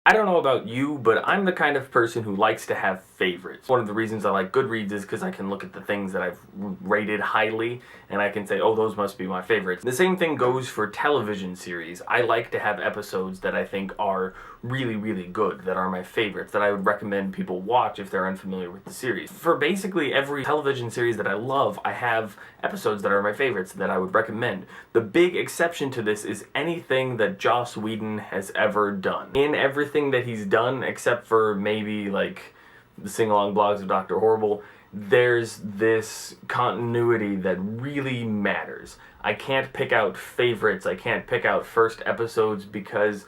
I don't know about you, but I'm the kind of person who likes to have favorites. One of the reasons I like Goodreads is because I can look at the things that I've rated highly and I can say, oh, those must be my favorites. The same thing goes for television series. I like to have episodes that I think are really, really good, that are my favorites, that I would recommend people watch if they're unfamiliar with the series. For basically every television series that I love, I have episodes that are my favorites that I would recommend. The big exception to this is anything that Joss Whedon has ever done. In everything that he's done, except for maybe like the sing-along blogs of Dr. Horrible, there's this continuity that really matters. I can't pick out favorites, I can't pick out first episodes because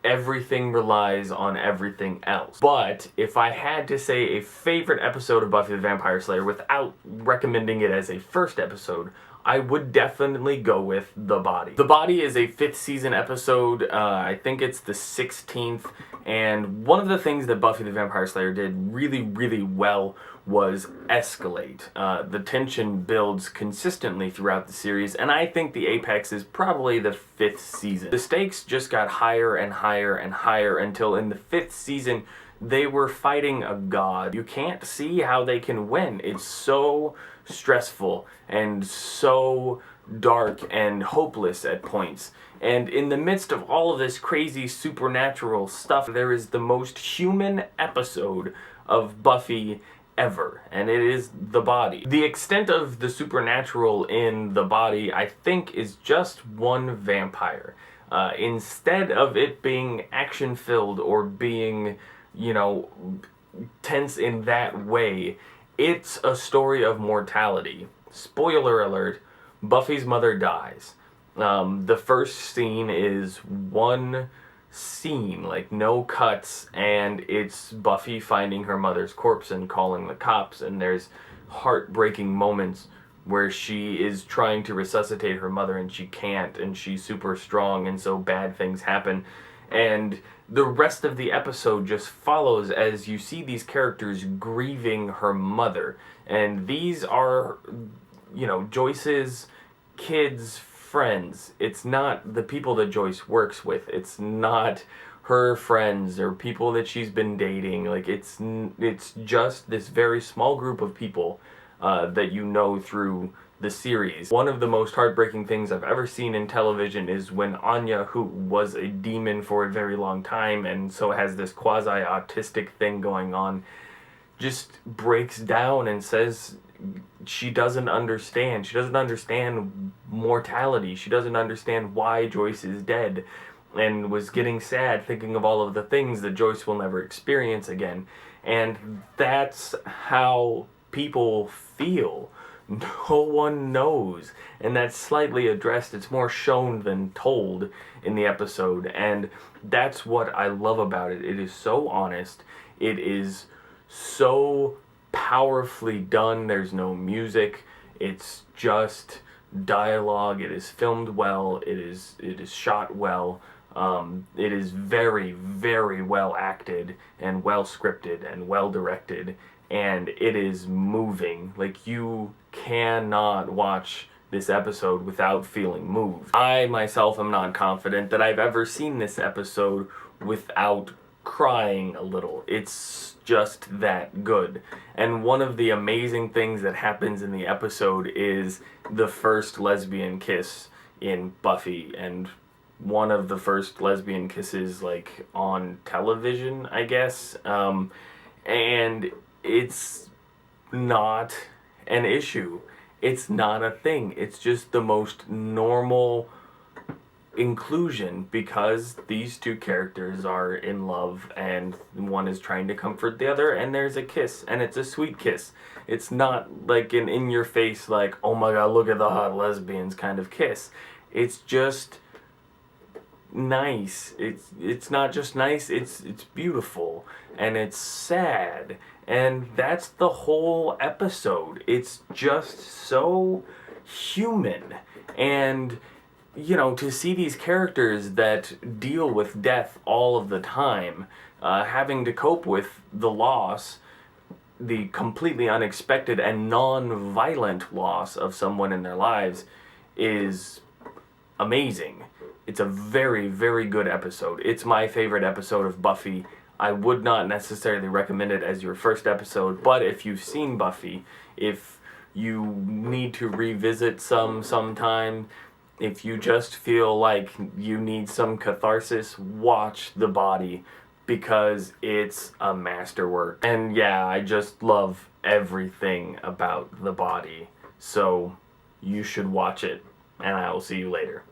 everything relies on everything else. But if I had to say a favorite episode of Buffy the Vampire Slayer without recommending it as a first episode, I would definitely go with The Body. The Body is a 5th season episode. I think it's the 16th. And one of the things that Buffy the Vampire Slayer did really, really well was escalate. The tension builds consistently throughout the series, and I think the apex is probably the 5th season. The stakes just got higher and higher and higher until in the 5th season, they were fighting a god. You can't see how they can win. It's so stressful and so dark and hopeless at points. And in the midst of all of this crazy supernatural stuff, there is the most human episode of Buffy ever, and it is The Body. The extent of the supernatural in The Body, I think, is just one vampire. Instead of it being action-filled or being, you know, tense in that way, it's a story of mortality. Spoiler alert, Buffy's mother dies. The first scene is one scene, like no cuts, and it's Buffy finding her mother's corpse and calling the cops, and there's heartbreaking moments where she is trying to resuscitate her mother and she can't, and she's super strong, and so bad things happen. And the rest of the episode just follows as you see these characters grieving her mother. And these are, you know, Joyce's kids' friends. It's not the people that Joyce works with. It's not her friends or people that she's been dating. Like, it's just this very small group of people that you know through the series. One of the most heartbreaking things I've ever seen in television is when Anya, who was a demon for a very long time and so has this quasi-autistic thing going on, just breaks down and says she doesn't understand. She doesn't understand mortality. She doesn't understand why Joyce is dead, and was getting sad thinking of all of the things that Joyce will never experience again. And that's how people feel. No one knows, and that's slightly addressed. It's more shown than told in the episode, and that's what I love about it. It is so honest. It is so powerfully done. There's no music. It's just dialogue. It is filmed well. It is shot well. It is very, very well acted and well scripted and well directed, and it is moving. Like, you cannot watch this episode without feeling moved. I myself am not confident that I've ever seen this episode without crying a little. It's just that good. And one of the amazing things that happens in the episode is the first lesbian kiss in Buffy, and one of the first lesbian kisses, like, on television, I guess. And it's not an issue. It's not a thing. It's just the most normal inclusion because these two characters are in love and one is trying to comfort the other, and there's a kiss, and it's a sweet kiss. It's not like an in-your-face, like, oh my god, look at the hot lesbians kind of kiss. It's just nice. It's not just nice, it's beautiful, and it's sad, and that's the whole episode. It's just so human. And you know, to see these characters that deal with death all of the time, having to cope with the loss, the completely unexpected and non-violent loss of someone in their lives, is amazing. It's a very, very good episode. It's my favorite episode of Buffy. I would not necessarily recommend it as your first episode, but if you've seen Buffy, if you need to revisit sometime, if you just feel like you need some catharsis, watch The Body, because it's a masterwork. And yeah, I just love everything about The Body, so you should watch it, and I will see you later.